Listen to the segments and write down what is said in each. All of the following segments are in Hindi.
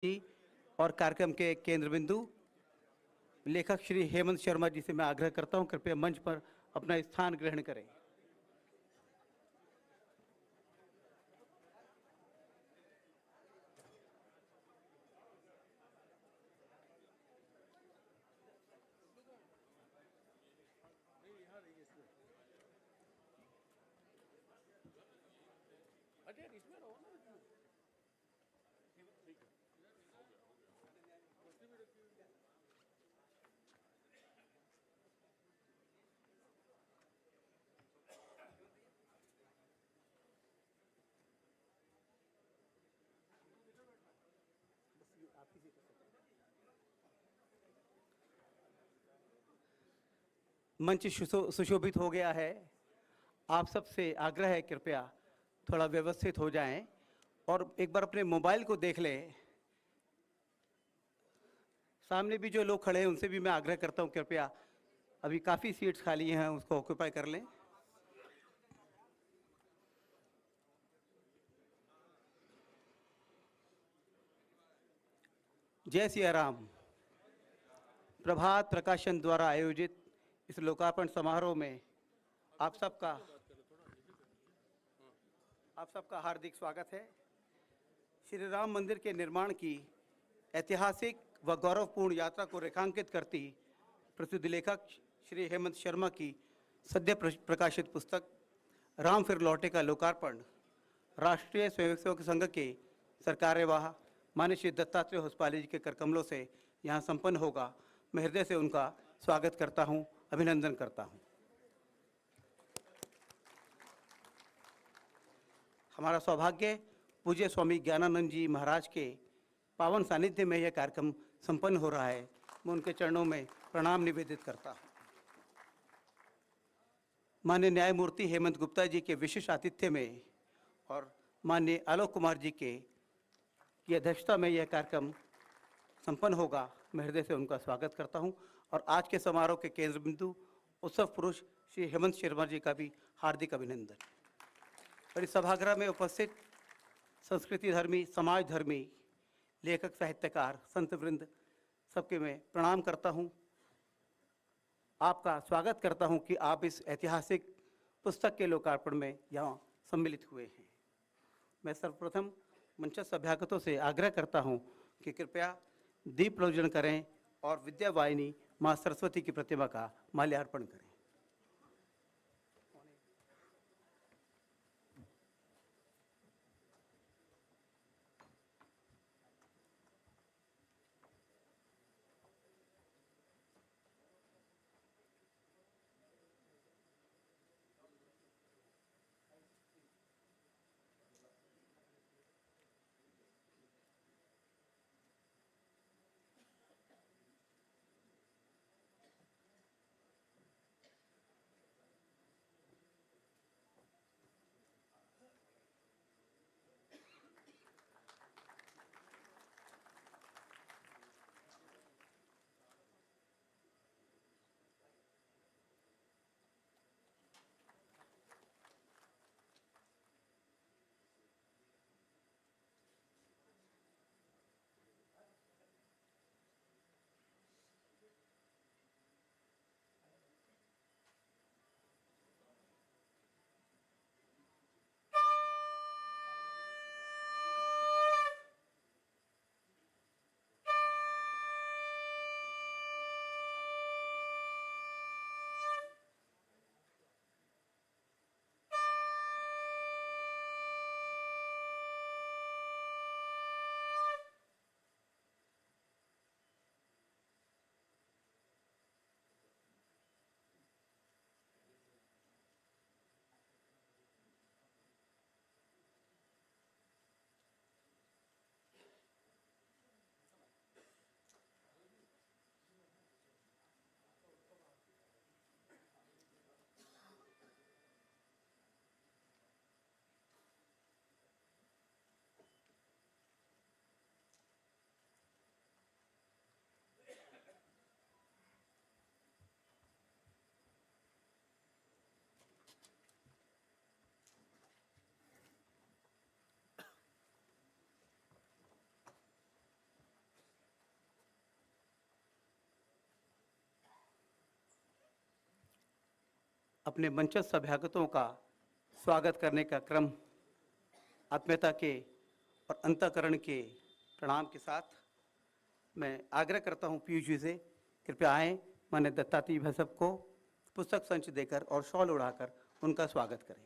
जी और कार्यक्रम के केंद्र बिंदु लेखक श्री हेमंत शर्मा जी से मैं आग्रह करता हूं, कृपया मंच पर अपना स्थान ग्रहण करें। मंच सुशोभित हो गया है। आप सबसे आग्रह है, कृपया थोड़ा व्यवस्थित हो जाएं और एक बार अपने मोबाइल को देख लें। सामने भी जो लोग खड़े हैं उनसे भी मैं आग्रह करता हूं, कृपया अभी काफ़ी सीट्स खाली हैं, उसको ऑक्यूपाई कर लें। जय सिया राम। प्रभात प्रकाशन द्वारा आयोजित इस लोकार्पण समारोह में आप सबका हार्दिक स्वागत है। श्री राम मंदिर के निर्माण की ऐतिहासिक व गौरवपूर्ण यात्रा को रेखांकित करती प्रसिद्ध लेखक श्री हेमंत शर्मा की सद्य प्रकाशित पुस्तक राम फिर लौटे का लोकार्पण राष्ट्रीय स्वयंसेवक संघ के सरकार्यवाह माननीय श्री दत्तात्रेय होसपाली जी के करकमलों से यहाँ संपन्न होगा। मैं हृदय से उनका स्वागत करता हूँ, अभिनंदन करता हूँ। हमारा सौभाग्य पूज्य स्वामी ज्ञानानंद जी महाराज के पावन सानिध्य में यह कार्यक्रम संपन्न हो रहा है। मैं उनके चरणों में प्रणाम निवेदित करता हूँ। माननीय न्यायमूर्ति हेमंत गुप्ता जी के विशेष आतिथ्य में और माननीय आलोक कुमार जी की अध्यक्षता में यह कार्यक्रम संपन्न होगा। मैं हृदय से उनका स्वागत करता हूं और आज के समारोह के केंद्र बिंदु उत्सव पुरुष श्री हेमंत शर्मा जी का भी हार्दिक अभिनंदन। और इस सभागृह में उपस्थित संस्कृति धर्मी, समाज धर्मी, लेखक, साहित्यकार, संत वृंद, सबके मैं प्रणाम करता हूं। आपका स्वागत करता हूं कि आप इस ऐतिहासिक पुस्तक के लोकार्पण में यहाँ सम्मिलित हुए हैं। मैं सर्वप्रथम मंचस्थ अभ्यागतों से आग्रह करता हूं कि कृपया दीप प्रज्वलन करें और विद्या वाहिनी माँ सरस्वती की प्रतिमा का माल्यार्पण करें। अपने मंचस्थ सभ्यागतों का स्वागत करने का क्रम आत्मीयता के और अंतःकरण के प्रणाम के साथ मैं आग्रह करता हूं पीयूष जी से कृपया आएं, माननीय दत्तात्रेय भाई साहब को पुस्तक संच देकर और शॉल उड़ाकर उनका स्वागत करें।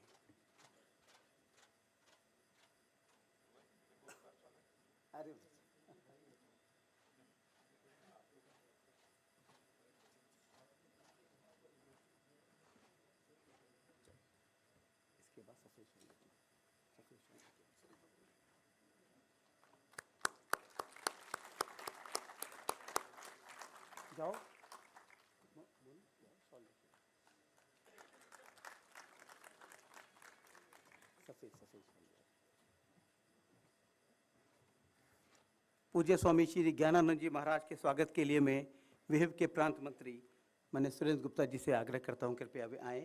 जाओ पूज्य स्वामी श्री ज्ञानानंद जी महाराज के स्वागत के लिए मैं विहिप के प्रांत मंत्री माननीय सुरेंद्र गुप्ता जी से आग्रह करता हूं, कृपया वे आए,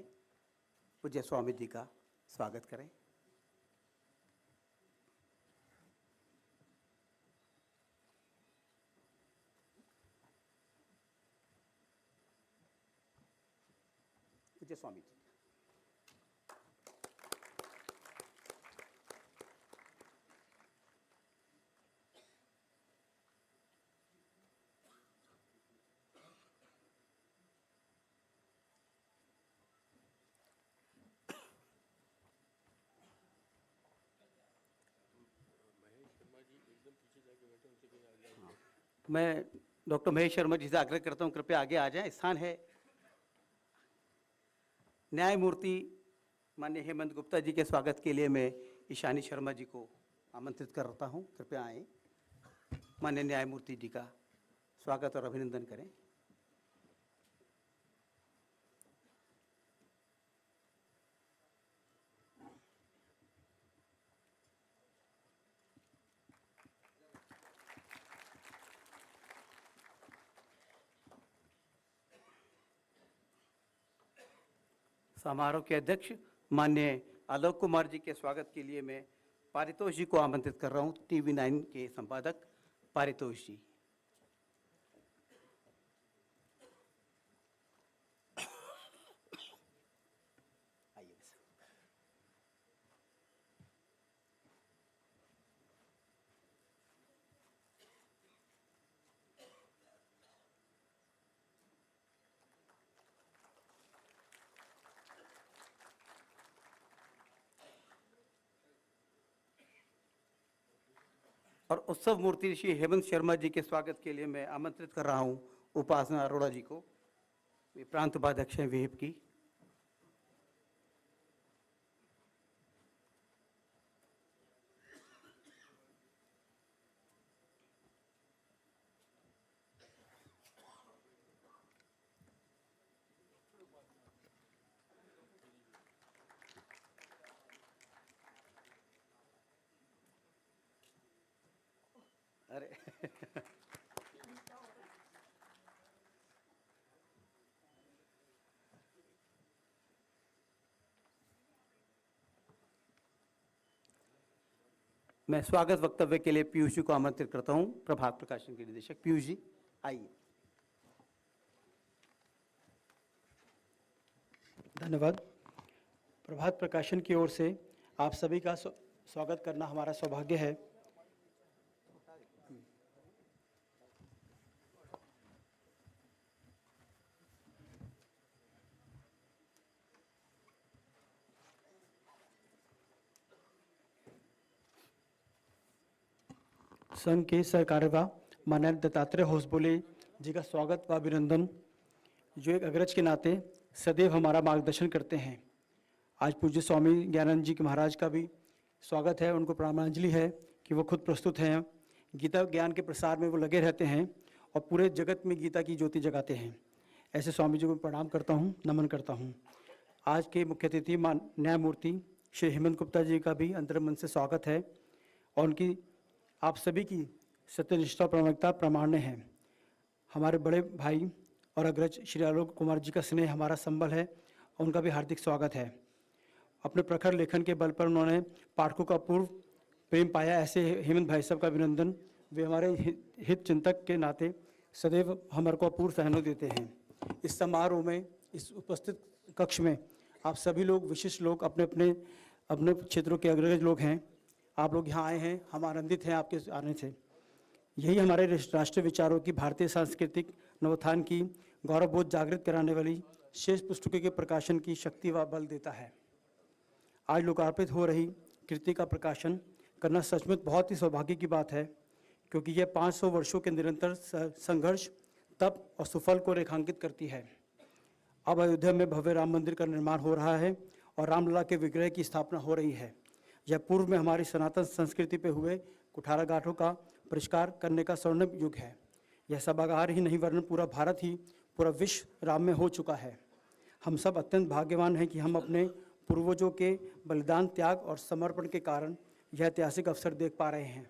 पूज्य स्वामी जी का स्वागत करें। पूज्य स्वामी जी। मैं डॉक्टर महेश शर्मा जी से आग्रह करता हूं, कृपया आगे आ जाएं, स्थान है। न्यायमूर्ति माननीय हेमंत गुप्ता जी के स्वागत के लिए मैं ईशानी शर्मा जी को आमंत्रित करता हूं, कृपया आएं, माननीय न्यायमूर्ति जी का स्वागत और अभिनंदन करें। समारोह के अध्यक्ष माननीय आलोक कुमार जी के स्वागत के लिए मैं पारितोष जी को आमंत्रित कर रहा हूं, टीवी 9 के संपादक पारितोष जी। और उत्सव मूर्ति श्री हेमंत शर्मा जी के स्वागत के लिए मैं आमंत्रित कर रहा हूं उपासना अरोड़ा जी को, वे प्रांत उपाध्यक्ष हैं विहिप की। अरे मैं स्वागत वक्तव्य के लिए पीयूष जी को आमंत्रित करता हूं, प्रभात प्रकाशन के निदेशक पीयूष जी आइए। धन्यवाद। प्रभात प्रकाशन की ओर से आप सभी का स्वागत करना हमारा सौभाग्य है। संघ के सरकार्यवाह माननीय दत्तात्रेय होसबोले जी का स्वागत व अभिनंदन, जो एक अग्रज के नाते सदैव हमारा मार्गदर्शन करते हैं। आज पूज्य स्वामी ज्ञानानंद जी के महाराज का भी स्वागत है, उनको प्रणामांजलि है कि वो खुद प्रस्तुत हैं, गीता ज्ञान के प्रसार में वो लगे रहते हैं और पूरे जगत में गीता की ज्योति जगाते हैं। ऐसे स्वामी जी को प्रणाम करता हूँ, नमन करता हूँ। आज के मुख्य अतिथि न्यायमूर्ति श्री हेमंत गुप्ता जी का भी अंतर्मन से स्वागत है और उनकी आप सभी की सत्यनिष्ठा प्रामाणिकता प्रमाण्य है। हमारे बड़े भाई और अग्रज श्री आलोक कुमार जी का स्नेह हमारा संबल है और उनका भी हार्दिक स्वागत है। अपने प्रखर लेखन के बल पर उन्होंने पाठकों का अपूर्व प्रेम पाया, ऐसे हेमंत भाई साहब का अभिनंदन। वे हमारे हित चिंतक के नाते सदैव हमारे को अपूर्व सहयोग देते हैं। इस समारोह में, इस उपस्थित कक्ष में आप सभी लोग विशिष्ट लोग अपने अपने अपने क्षेत्रों के अग्रज लोग हैं। आप लोग यहाँ आए हैं, हम आनंदित हैं आपके आने से। यही हमारे राष्ट्रीय विचारों की, भारतीय सांस्कृतिक नवोत्थान की गौरवबोध जागृत कराने वाली शेष पुस्तकों के प्रकाशन की शक्ति व बल देता है। आज लोकार्पित हो रही कृति का प्रकाशन करना सचमुच बहुत ही सौभाग्य की बात है, क्योंकि यह 500 वर्षों के निरंतर संघर्ष, तप और सुफल को रेखांकित करती है। अब अयोध्या में भव्य राम मंदिर का निर्माण हो रहा है और रामलला के विग्रह की स्थापना हो रही है। यह पूर्व में हमारी सनातन संस्कृति पे हुए कुठाराघातों का परिष्कार करने का स्वर्णिम युग है। यह सभागार ही नहीं वरन पूरा भारत ही, पूरा विश्व राम में हो चुका है। हम सब अत्यंत भाग्यवान हैं कि हम अपने पूर्वजों के बलिदान, त्याग और समर्पण के कारण यह ऐतिहासिक अवसर देख पा रहे हैं।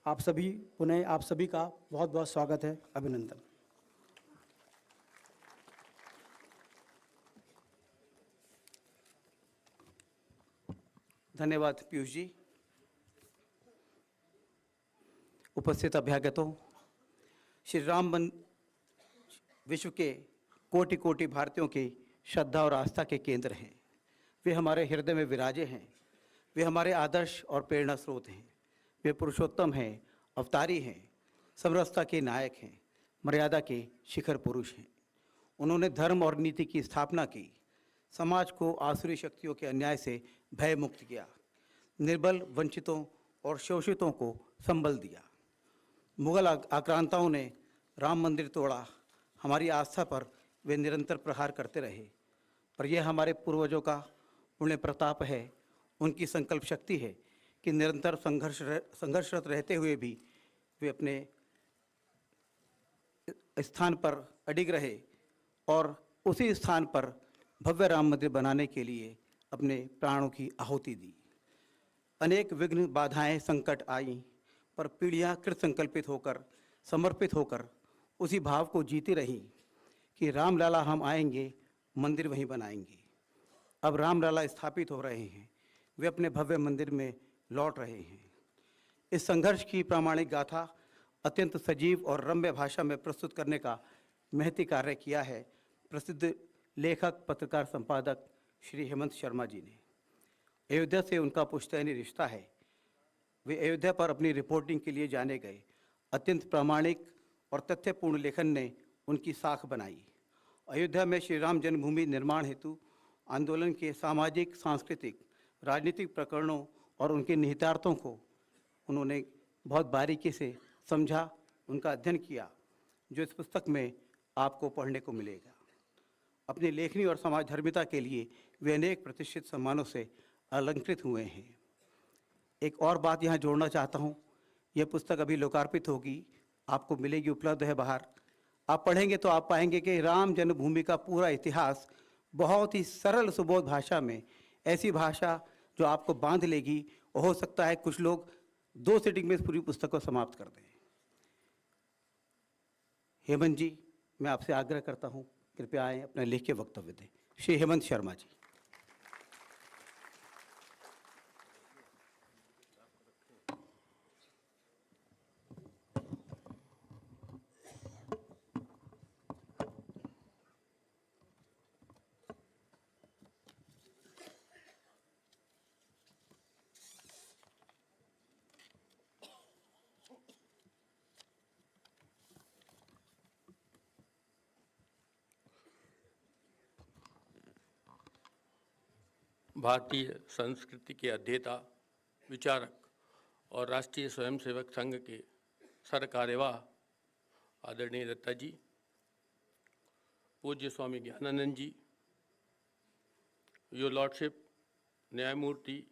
आप सभी का बहुत बहुत स्वागत है, अभिनंदन। धन्यवाद पीयूष जी। उपस्थित अभ्यागतों, श्री राम विश्व के कोटि कोटि भारतीयों की श्रद्धा और आस्था के केंद्र हैं। वे हमारे हृदय में विराजे हैं। वे हमारे आदर्श और प्रेरणा स्रोत हैं। वे पुरुषोत्तम हैं, अवतारी हैं, समरसता के नायक हैं, मर्यादा के शिखर पुरुष हैं। उन्होंने धर्म और नीति की स्थापना की, समाज को आसुरी शक्तियों के अन्याय से भय मुक्त किया, निर्बल, वंचितों और शोषितों को संबल दिया। मुगल आक्रांताओं ने राम मंदिर तोड़ा, हमारी आस्था पर वे निरंतर प्रहार करते रहे, पर यह हमारे पूर्वजों का पुण्य प्रताप है, उनकी संकल्प शक्ति है कि निरंतर संघर्षरत रहते हुए भी वे अपने स्थान पर अडिग रहे और उसी स्थान पर भव्य राम मंदिर बनाने के लिए अपने प्राणों की आहुति दी। अनेक विघ्न, बाधाएं, संकट आईं, पर पीढ़ियां कृत संकल्पित होकर, समर्पित होकर उसी भाव को जीती रहीं कि रामलला हम आएंगे, मंदिर वहीं बनाएंगे। अब रामलला स्थापित हो रहे हैं, वे अपने भव्य मंदिर में लौट रहे हैं। इस संघर्ष की प्रामाणिक गाथा अत्यंत सजीव और रम्य भाषा में प्रस्तुत करने का महती कार्य किया है प्रसिद्ध लेखक, पत्रकार, संपादक श्री हेमंत शर्मा जी ने। अयोध्या से उनका पुश्तैनी रिश्ता है। वे अयोध्या पर अपनी रिपोर्टिंग के लिए जाने गए। अत्यंत प्रामाणिक और तथ्यपूर्ण लेखन ने उनकी साख बनाई। अयोध्या में श्री राम जन्मभूमि निर्माण हेतु आंदोलन के सामाजिक, सांस्कृतिक, राजनीतिक प्रकरणों और उनके निहितार्थों को उन्होंने बहुत बारीकी से समझा, उनका अध्ययन किया, जो इस पुस्तक में आपको पढ़ने को मिलेगा। अपनी लेखनी और समाज धर्मिता के लिए वे अनेक प्रतिष्ठित सम्मानों से अलंकृत हुए हैं। एक और बात यहाँ जोड़ना चाहता हूँ, यह पुस्तक अभी लोकार्पित होगी, आपको मिलेगी, उपलब्ध है बाहर। आप पढ़ेंगे तो आप पाएंगे कि राम जन्मभूमि का पूरा इतिहास बहुत ही सरल सुबोध भाषा में, ऐसी भाषा जो आपको बांध लेगी, और हो सकता है कुछ लोग 2 सिटिंग में इस पूरी पुस्तक को समाप्त कर दें। हेमंत जी, मैं आपसे आग्रह करता हूँ, कृपया आएँ, अपना लेख के वक्तव्य दें। श्री हेमंत शर्मा जी। भारतीय संस्कृति के अध्येता, विचारक और राष्ट्रीय स्वयंसेवक संघ के सरकार्यवाह आदरणीय दत्ता जी, पूज्य स्वामी ज्ञानानंद जी, योर लॉर्डशिप न्यायमूर्ति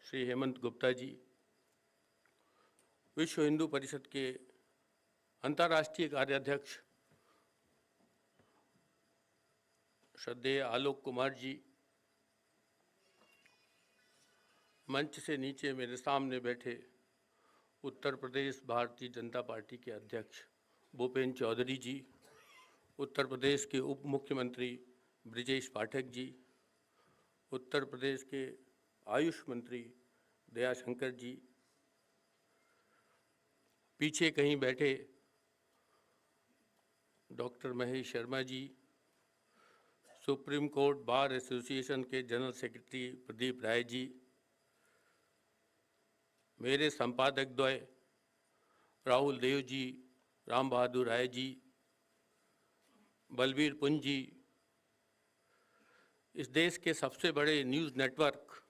श्री हेमंत गुप्ता जी, विश्व हिंदू परिषद के अंतर्राष्ट्रीय कार्याध्यक्ष श्रद्धेय आलोक कुमार जी, मंच से नीचे मेरे सामने बैठे उत्तर प्रदेश भारतीय जनता पार्टी के अध्यक्ष भूपेंद्र चौधरी जी, उत्तर प्रदेश के उप मुख्यमंत्री ब्रिजेश पाठक जी, उत्तर प्रदेश के आयुष मंत्री दयाशंकर जी, पीछे कहीं बैठे doctor Mahesh Sharma ji, supreme court bar association के जनरल सेक्रेटरी प्रदीप राय जी, मेरे संपादक द्वय राहुल देव जी, राम बहादुर राय जी, बलबीर पुंज जी, इस देश के सबसे बड़े news network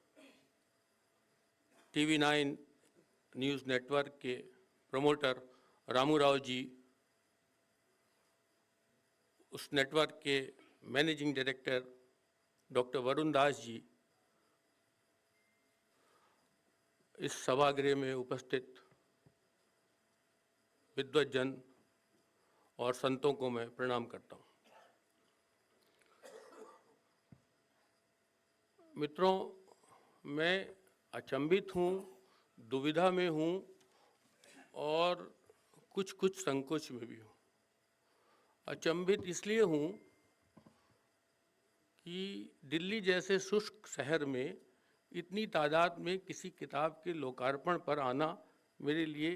TV9 news network के प्रमोटर रामू राव जी, उस नेटवर्क के managing director doctor Varun Das ji, इस सभागृह में उपस्थित विद्वज्जन और संतों को मैं प्रणाम करता हूँ। मित्रों, मैं अचंभित हूँ, दुविधा में हूँ और कुछ संकोच में भी हूँ। अचंभित इसलिए हूँ कि दिल्ली जैसे शुष्क शहर में इतनी तादाद में किसी किताब के लोकार्पण पर आना मेरे लिए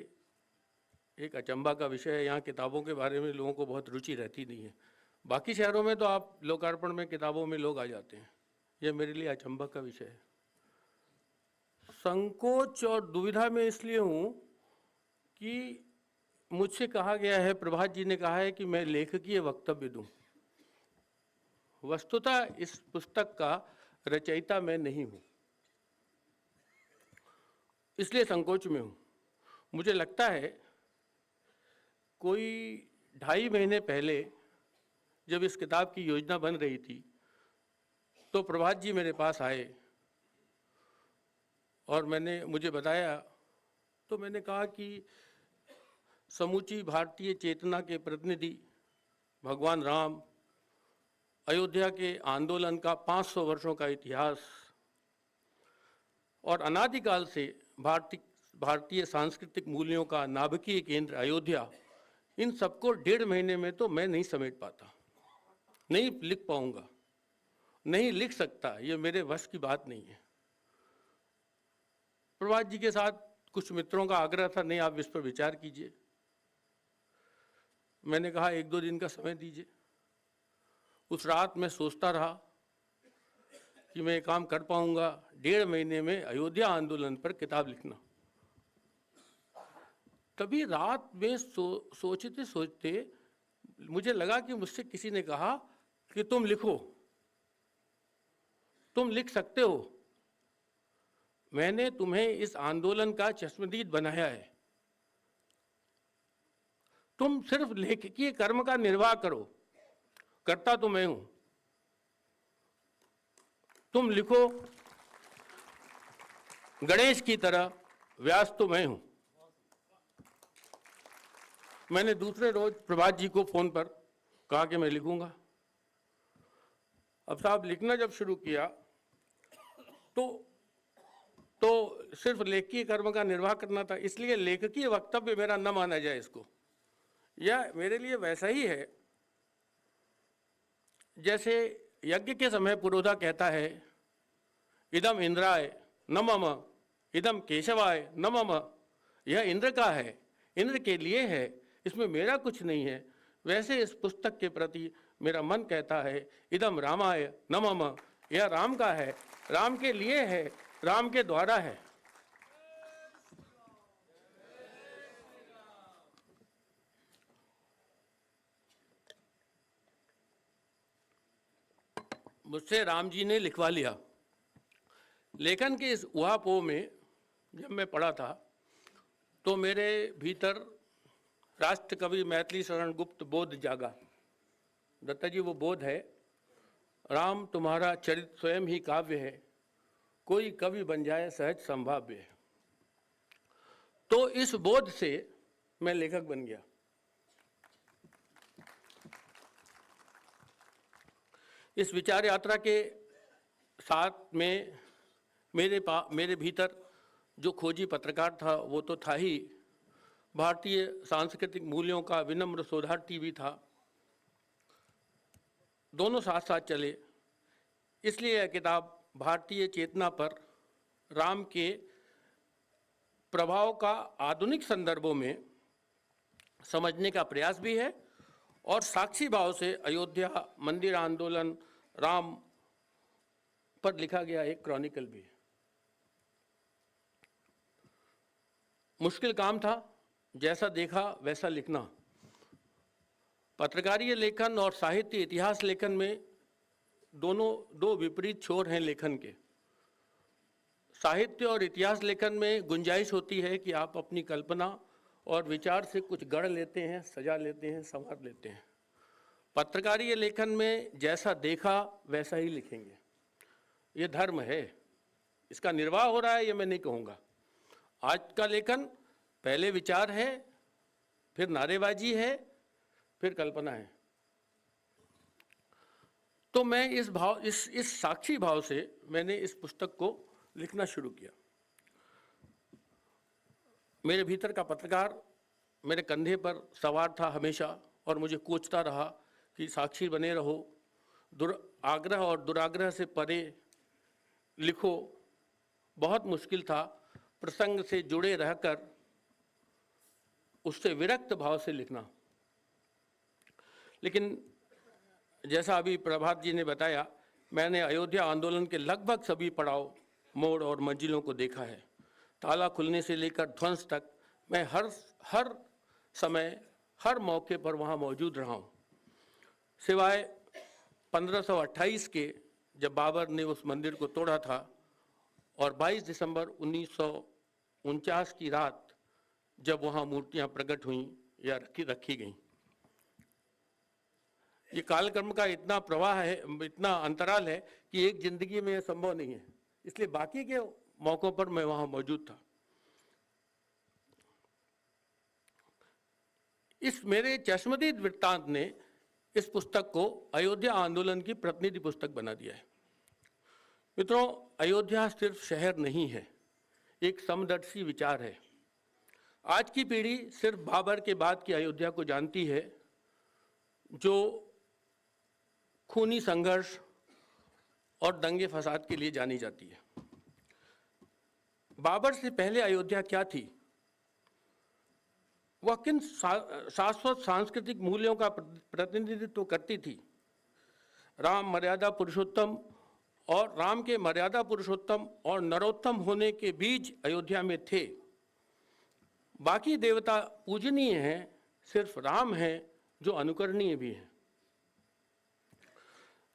एक अचंभा का विषय है। यहाँ किताबों के बारे में लोगों को बहुत रुचि रहती नहीं है। बाकी शहरों में तो आप लोकार्पण में किताबों में लोग आ जाते हैं, यह मेरे लिए अचंभा का विषय है। संकोच और दुविधा में इसलिए हूँ कि मुझसे कहा गया है, प्रभात जी ने कहा है कि मैं लेखकीय वक्तव्य दूँ। वस्तुतः इस पुस्तक का रचयिता मैं नहीं हूँ, इसलिए संकोच में हूँ। मुझे लगता है कोई 2.5 महीने पहले जब इस किताब की योजना बन रही थी तो प्रभात जी मेरे पास आए और मुझे बताया, तो मैंने कहा कि समूची भारतीय चेतना के प्रतिनिधि भगवान राम, अयोध्या के आंदोलन का 500 वर्षों का इतिहास और अनादिकाल से भारतीय सांस्कृतिक मूल्यों का नाभिकीय केंद्र अयोध्या, इन सबको 1.5 महीने में तो मैं नहीं समेट पाता, नहीं लिख पाऊंगा, नहीं लिख सकता, ये मेरे वश की बात नहीं है। प्रभात जी के साथ कुछ मित्रों का आग्रह था, नहीं आप इस पर विचार कीजिए। मैंने कहा 1-2 दिन का समय दीजिए। उस रात मैं सोचता रहा कि मैं काम कर पाऊंगा 1.5 महीने में अयोध्या आंदोलन पर किताब लिखना। तभी रात में सोचते सोचते मुझे लगा कि मुझसे किसी ने कहा कि तुम लिखो, तुम लिख सकते हो, मैंने तुम्हें इस आंदोलन का चश्मदीद बनाया है, तुम सिर्फ लेखकीय कर्म का निर्वाह करो, करता तो मैं हूं, तुम लिखो गणेश की तरह, व्यास तो मैं हूं। मैंने दूसरे रोज प्रभात जी को फोन पर कहा कि मैं लिखूंगा। अब साहब लिखना जब शुरू किया तो सिर्फ लेखकीय कर्म का निर्वाह करना था, इसलिए लेखकीय वक्तव्य मेरा न माना जाए इसको। यह मेरे लिए वैसा ही है जैसे यज्ञ के समय पुरोधा कहता है, इदम इंद्राय न मम, इदम केशवाय न मम, यह इंद्र का है, इंद्र के लिए है, इसमें मेरा कुछ नहीं है। वैसे इस पुस्तक के प्रति मेरा मन कहता है, इदम रामाय न मम, यह राम का है, राम के लिए है, राम के द्वारा है। मुझसे राम जी ने लिखवा लिया। लेखन के इस उहापोह में जब मैं पढ़ा था तो मेरे भीतर राष्ट्र कवि मैथिली शरण गुप्त बोध जागा। दत्ता जी, वो बोध है, राम तुम्हारा चरित्र स्वयं ही काव्य है, कोई कवि बन जाए सहज संभाव्य है। तो इस बोध से मैं लेखक बन गया। इस विचार यात्रा के साथ में मेरे भीतर जो खोजी पत्रकार था वो तो था ही, भारतीय सांस्कृतिक मूल्यों का विनम्र शोधार्थी भी था। दोनों साथ साथ चले। इसलिए यह किताब भारतीय चेतना पर राम के प्रभाव का आधुनिक संदर्भों में समझने का प्रयास भी है और साक्षी भाव से अयोध्या, मंदिर आंदोलन, राम पर लिखा गया एक क्रॉनिकल भी है। मुश्किल काम था, जैसा देखा वैसा लिखना। पत्रकारीय लेखन और साहित्य इतिहास लेखन में दो विपरीत छोर हैं लेखन के। साहित्य और इतिहास लेखन में गुंजाइश होती है कि आप अपनी कल्पना और विचार से कुछ गढ़ लेते हैं, सजा लेते हैं, संवार लेते हैं। पत्रकारीय लेखन में जैसा देखा वैसा ही लिखेंगे। ये धर्म है, इसका निर्वाह हो रहा है ये मैं नहीं कहूँगा। आज का लेखन पहले विचार है, फिर नारेबाजी है, फिर कल्पना है। तो मैं इस साक्षी भाव से मैंने इस पुस्तक को लिखना शुरू किया। मेरे भीतर का पत्रकार मेरे कंधे पर सवार था हमेशा और मुझे कोचता रहा कि साक्षी बने रहो, आग्रह और दुराग्रह से परे लिखो। बहुत मुश्किल था प्रसंग से जुड़े रहकर उससे विरक्त भाव से लिखना। लेकिन जैसा अभी प्रभात जी ने बताया, मैंने अयोध्या आंदोलन के लगभग सभी पड़ाव, मोड़ और मंजिलों को देखा है। ताला खुलने से लेकर ध्वंस तक मैं हर समय, हर मौके पर वहाँ मौजूद रहा हूँ। सिवाय 1528 के, जब बाबर ने उस मंदिर को तोड़ा था, और 22 दिसंबर 1949 की रात जब वहाँ मूर्तियाँ प्रकट हुईं या रखी गईं। ये कालक्रम का इतना प्रवाह है, इतना अंतराल है कि एक जिंदगी में यह संभव नहीं है। इसलिए बाकी के मौकों पर मैं वहाँ मौजूद था। इस मेरे चश्मदीद वृत्तांत ने इस पुस्तक को अयोध्या आंदोलन की प्रतिनिधि पुस्तक बना दिया है। मित्रों, अयोध्या सिर्फ शहर नहीं है, एक समदर्शी विचार है। आज की पीढ़ी सिर्फ बाबर के बाद की अयोध्या को जानती है, जो खूनी संघर्ष और दंगे फसाद के लिए जानी जाती है। बाबर से पहले अयोध्या क्या थी? वह किन शाश्वत सांस्कृतिक मूल्यों का प्रतिनिधित्व करती थी? राम मर्यादा पुरुषोत्तम और राम के मर्यादा पुरुषोत्तम और नरोत्तम होने के बीज अयोध्या में थे। बाकी देवता पूजनीय हैं, सिर्फ राम है जो अनुकरणीय भी है।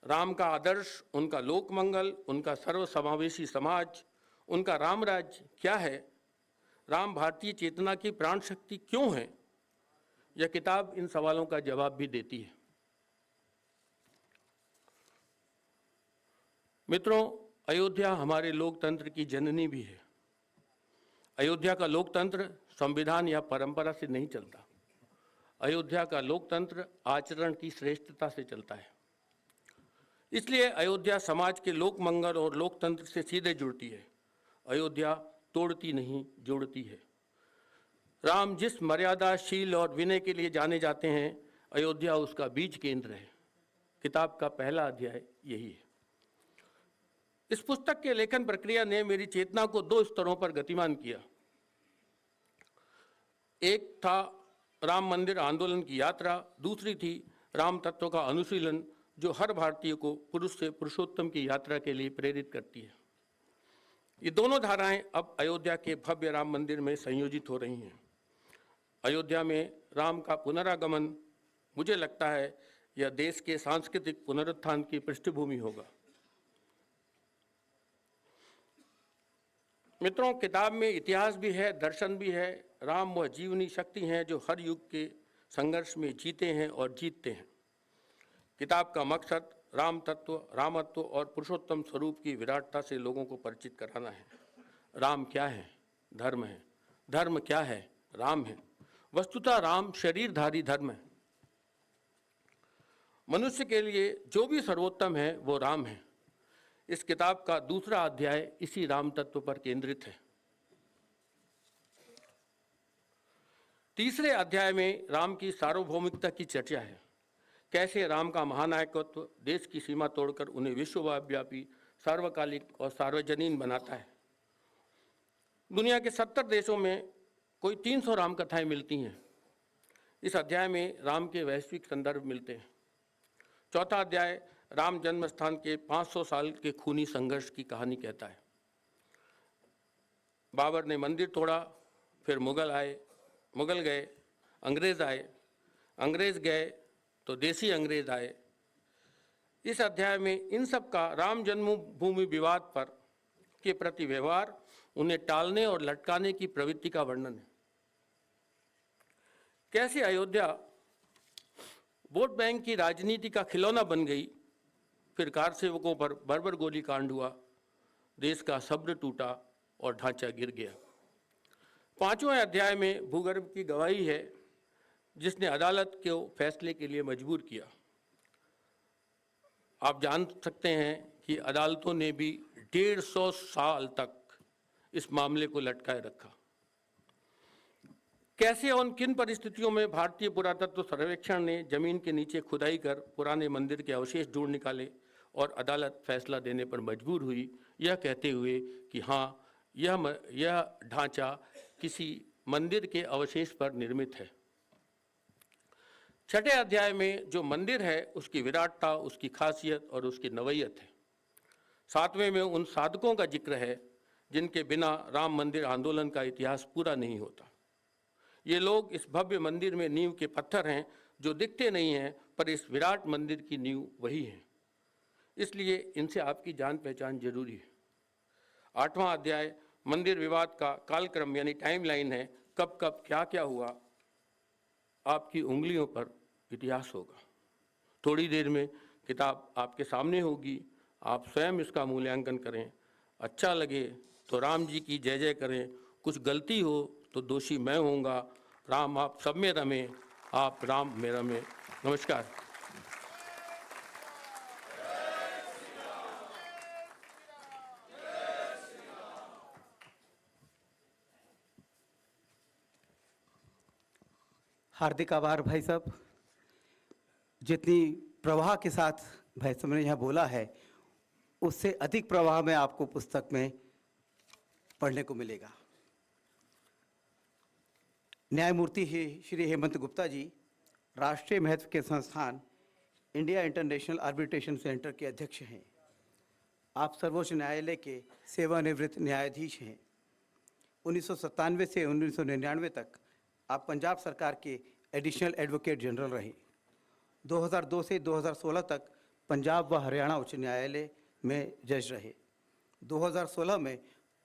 राम का आदर्श, उनका लोक मंगल, उनका सर्वसमावेशी समाज, उनका राम राज्य क्या है? राम भारतीय चेतना की प्राण शक्ति क्यों है? यह किताब इन सवालों का जवाब भी देती है। मित्रों, अयोध्या हमारे लोकतंत्र की जननी भी है। अयोध्या का लोकतंत्र संविधान या परंपरा से नहीं चलता। अयोध्या का लोकतंत्र आचरण की श्रेष्ठता से चलता है। इसलिए अयोध्या समाज के लोक मंगल और लोकतंत्र से सीधे जुड़ती है। अयोध्या तोड़ती नहीं, जोड़ती है। राम जिस मर्यादा, शील और विनय के लिए जाने जाते हैं, अयोध्या उसका बीज केंद्र है। किताब का पहला अध्याय यही है। इस पुस्तक के लेखन प्रक्रिया ने मेरी चेतना को दो स्तरों पर गतिमान किया। एक था राम मंदिर आंदोलन की यात्रा, दूसरी थी राम तत्व का अनुशीलन, जो हर भारतीय को पुरुष से पुरुषोत्तम की यात्रा के लिए प्रेरित करती है। ये दोनों धाराएं अब अयोध्या के भव्य राम मंदिर में संयोजित हो रही हैं। अयोध्या में राम का पुनरागमन, मुझे लगता है, यह देश के सांस्कृतिक पुनरुत्थान की पृष्ठभूमि होगा। मित्रों, किताब में इतिहास भी है, दर्शन भी है। राम वह जीवनी शक्ति हैं जो हर युग के संघर्ष में जीते हैं और जीतते हैं। किताब का मकसद राम तत्व, रामत्व और पुरुषोत्तम स्वरूप की विराटता से लोगों को परिचित कराना है। राम क्या है? धर्म है। धर्म क्या है? राम है। वस्तुतः राम शरीरधारी धर्म है। मनुष्य के लिए जो भी सर्वोत्तम है वो राम है। इस किताब का दूसरा अध्याय इसी राम तत्व पर केंद्रित है। तीसरे अध्याय में राम की सार्वभौमिकता की चर्चा है। कैसे राम का महानायकत्व देश की सीमा तोड़कर उन्हें विश्वव्यापी, सार्वकालिक और सार्वजनीन बनाता है। दुनिया के 70 देशों में कोई 300 राम कथाएं मिलती हैं। इस अध्याय में राम के वैश्विक संदर्भ मिलते हैं। चौथा अध्याय राम जन्म स्थान के 500 साल के खूनी संघर्ष की कहानी कहता है। बाबर ने मंदिर तोड़ा, फिर मुगल गए, अंग्रेज आए, अंग्रेज गए तो देसी अंग्रेज आए। इस अध्याय में इन सब का राम जन्मभूमि विवाद पर के प्रति व्यवहार, उन्हें टालने और लटकाने की प्रवृत्ति का वर्णन है। कैसे अयोध्या वोट बैंक की राजनीति का खिलौना बन गई, फिर कार सेवकों पर बर्बर गोली कांड हुआ, देश का सब्र टूटा और ढांचा गिर गया। 5वें अध्याय में भूगर्भ की गवाही है, जिसने अदालत को फैसले के लिए मजबूर किया। आप जान सकते हैं कि अदालतों ने भी 150 साल तक इस मामले को लटकाए रखा। कैसे और किन परिस्थितियों में भारतीय पुरातत्व सर्वेक्षण ने जमीन के नीचे खुदाई कर पुराने मंदिर के अवशेष ढूंढ निकाले और अदालत फैसला देने पर मजबूर हुई, यह कहते हुए कि हाँ, यह ढांचा किसी मंदिर के अवशेष पर निर्मित है। 6ठे अध्याय में जो मंदिर है उसकी विराटता, उसकी खासियत और उसकी नवैयत है। 7वें में उन साधकों का जिक्र है जिनके बिना राम मंदिर आंदोलन का इतिहास पूरा नहीं होता। ये लोग इस भव्य मंदिर में नींव के पत्थर हैं जो दिखते नहीं हैं, पर इस विराट मंदिर की नींव वही है, इसलिए इनसे आपकी जान पहचान जरूरी है। 8वां अध्याय मंदिर विवाद का कालक्रम यानी टाइमलाइन है, कब कब क्या क्या हुआ, आपकी उंगलियों पर इतिहास होगा। थोड़ी देर में किताब आपके सामने होगी, आप स्वयं इसका मूल्यांकन करें। अच्छा लगे तो राम जी की जय जय करें, कुछ गलती हो तो दोषी मैं होऊंगा। राम आप सब में रमे, आप राम में रमे। नमस्कार। हार्दिक आभार भाई साहब। जितनी प्रवाह के साथ भाई साहब ने यहाँ बोला है, उससे अधिक प्रवाह में आपको पुस्तक में पढ़ने को मिलेगा। न्यायमूर्ति श्री हेमंत गुप्ता जी राष्ट्रीय महत्व के संस्थान इंडिया इंटरनेशनल आर्बिट्रेशन सेंटर के अध्यक्ष हैं। आप सर्वोच्च न्यायालय के सेवानिवृत्त न्यायाधीश हैं। 1997 से 1999 तक आप पंजाब सरकार के एडिशनल एडवोकेट जनरल रहे। 2002 से 2016 तक पंजाब व हरियाणा उच्च न्यायालय में जज रहे। 2016 में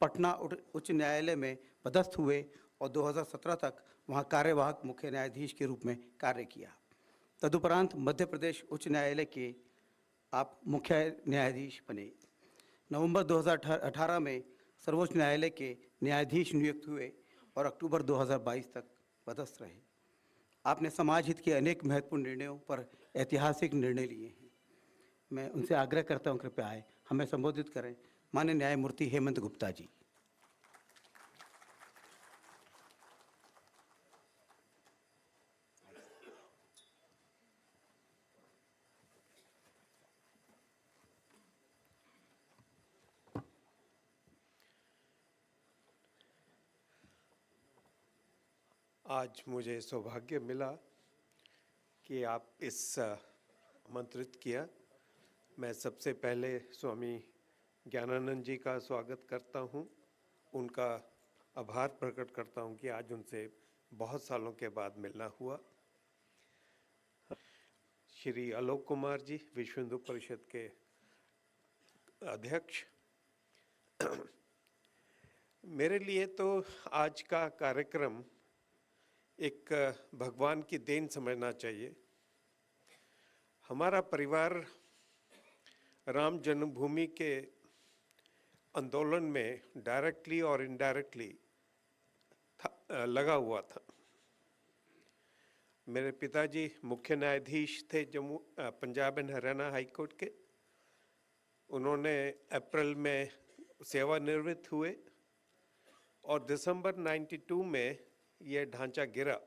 पटना उच्च न्यायालय में पदस्थ हुए और 2017 तक वहां कार्यवाहक मुख्य न्यायाधीश के रूप में कार्य किया। तदुपरांत मध्य प्रदेश उच्च न्यायालय के आप मुख्य न्यायाधीश बने। नवंबर 2018 में सर्वोच्च न्यायालय के न्यायाधीश नियुक्त हुए और अक्टूबर 2022 तक पदस्थ रहे। आपने समाज हित के अनेक महत्वपूर्ण निर्णयों पर ऐतिहासिक निर्णय लिए हैं। मैं उनसे आग्रह करता हूं, कृपया आए, हमें संबोधित करें। माननीय न्यायमूर्ति हेमंत गुप्ता जी। आज मुझे सौभाग्य मिला कि आप इस आमंत्रित किया। मैं सबसे पहले स्वामी ज्ञानानंद जी का स्वागत करता हूं, उनका आभार प्रकट करता हूं कि आज उनसे बहुत सालों के बाद मिलना हुआ। श्री आलोक कुमार जी, विश्व हिंदू परिषद के अध्यक्ष, मेरे लिए तो आज का कार्यक्रम एक भगवान की देन समझना चाहिए। हमारा परिवार राम जन्मभूमि के आंदोलन में डायरेक्टली और इनडायरेक्टली लगा हुआ था। मेरे पिताजी मुख्य न्यायाधीश थे Punjab and Haryana high court के। उन्होंने अप्रैल में सेवानिवृत्त हुए और दिसंबर 92 में यह ढांचा गिरा।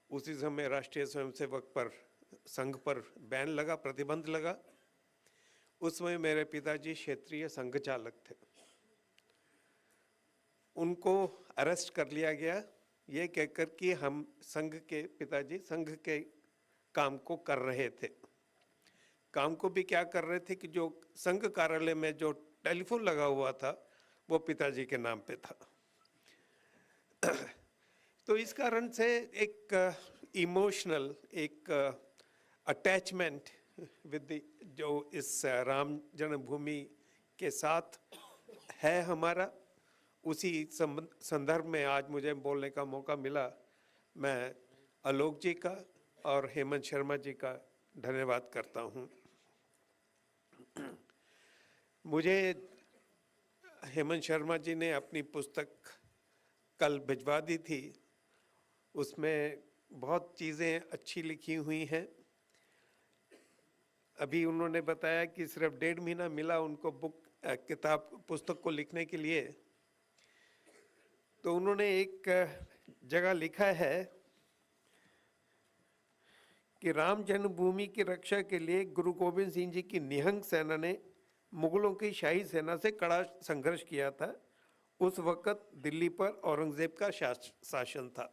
उसी समय राष्ट्रीय स्वयंसेवक पर संघ पर बैन लगा, प्रतिबंध लगा। उस समय मेरे पिताजी क्षेत्रीय संघ चालक थे। उनको अरेस्ट कर लिया गया, ये कहकर कि हम संघ के पिताजी संघ के काम को कर रहे थे। काम को भी क्या कर रहे थे कि जो संघ कार्यालय में जो टेलीफोन लगा हुआ था वो पिताजी के नाम पे था। तो इस कारण से एक इमोशनल एक अटैचमेंट विद जो इस राम जन्मभूमि के साथ है हमारा, उसी संदर्भ में आज मुझे बोलने का मौका मिला। मैं आलोक जी का और हेमंत शर्मा जी का धन्यवाद करता हूँ। मुझे हेमंत शर्मा जी ने अपनी पुस्तक कल भिजवा दी थी, उसमें बहुत चीज़ें अच्छी लिखी हुई हैं। अभी उन्होंने बताया कि सिर्फ 1.5 महीना मिला उनको पुस्तक को लिखने के लिए। तो उन्होंने एक जगह लिखा है कि राम जन्मभूमि की रक्षा के लिए गुरु गोविंद सिंह जी की निहंग सेना ने मुगलों की शाही सेना से कड़ा संघर्ष किया था। उस वक्त दिल्ली पर औरंगजेब का शासन था।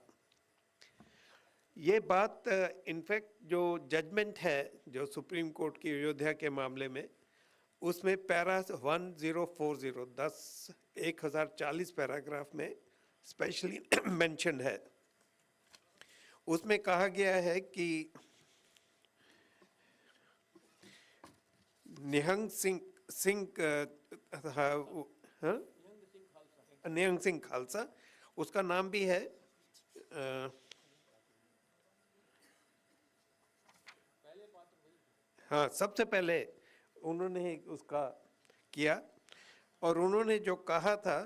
ये बात इनफैक्ट जो जजमेंट है जो सुप्रीम कोर्ट की अयोध्या के मामले में, उसमें पैरा 1040 पैराग्राफ में स्पेशली मेंशन है। उसमें कहा गया है कि निहंग सिंह खालसा, उसका नाम भी है हाँ, सबसे पहले उन्होंने उसका किया और उन्होंने जो कहा था,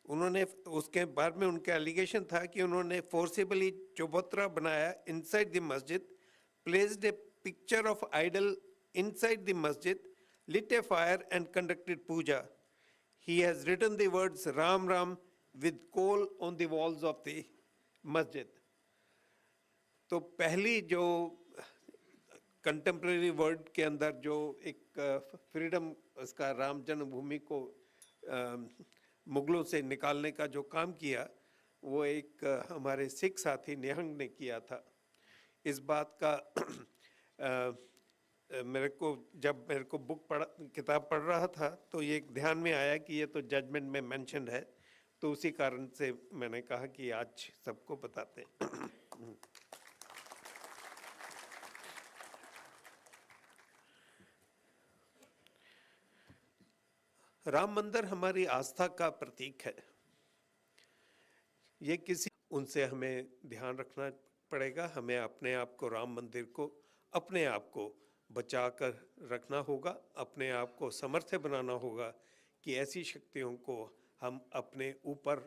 उन्होंने उसके बाद में उनका एलिगेशन था कि उन्होंने फोर्सिबली चबूतरा बनाया इनसाइड द मस्जिद, placed a picture of idol inside the मस्जिद, lit a fire and conducted puja. He has written the words Ram Ram with coal on the walls of the masjid. तो पहली जो कंटेम्प्रेरी वर्ड के अंदर जो एक फ्रीडम उसका राम जन्मभूमि को मुगलों से निकालने का जो काम किया, वो एक हमारे सिख साथी निहंग ने किया था। इस बात का मेरे को किताब पढ़ रहा था तो ये ध्यान में आया कि ये तो जजमेंट में मेंशन है, तो उसी कारण से मैंने कहा कि आज सबको बताते हैं। राम मंदिर हमारी आस्था का प्रतीक है। ये उनसे हमें ध्यान रखना पड़ेगा। हमें अपने आप को, राम मंदिर को अपने आप को बचा कर रखना होगा, अपने आप को समर्थ बनाना होगा कि ऐसी शक्तियों को हम अपने ऊपर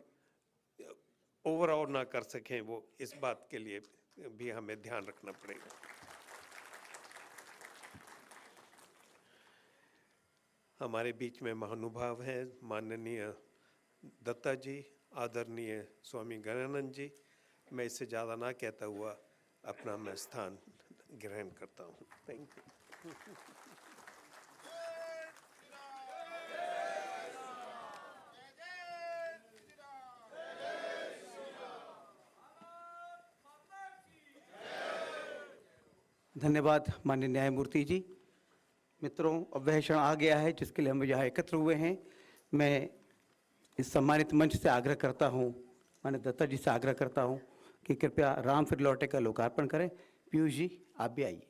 ओवरऑल ना कर सकें। वो इस बात के लिए भी हमें ध्यान रखना पड़ेगा। हमारे बीच में महानुभाव हैं माननीय दत्ता जी, आदरणीय स्वामी गणानंद जी। मैं इससे ज़्यादा ना कहता हुआ अपना मैं स्थान ग्रहण करता हूँ। Thank you. धन्यवाद माननीय न्यायमूर्ति जी। मित्रों, अब वह क्षण आ गया है जिसके लिए हम यहाँ एकत्र हुए हैं। मैं इस सम्मानित मंच से आग्रह करता हूँ, माननीय दत्ता जी से आग्रह करता हूँ कि कृपया राम फिर लौटे का लोकार्पण करें। पीयूष जी, आप भी आइए।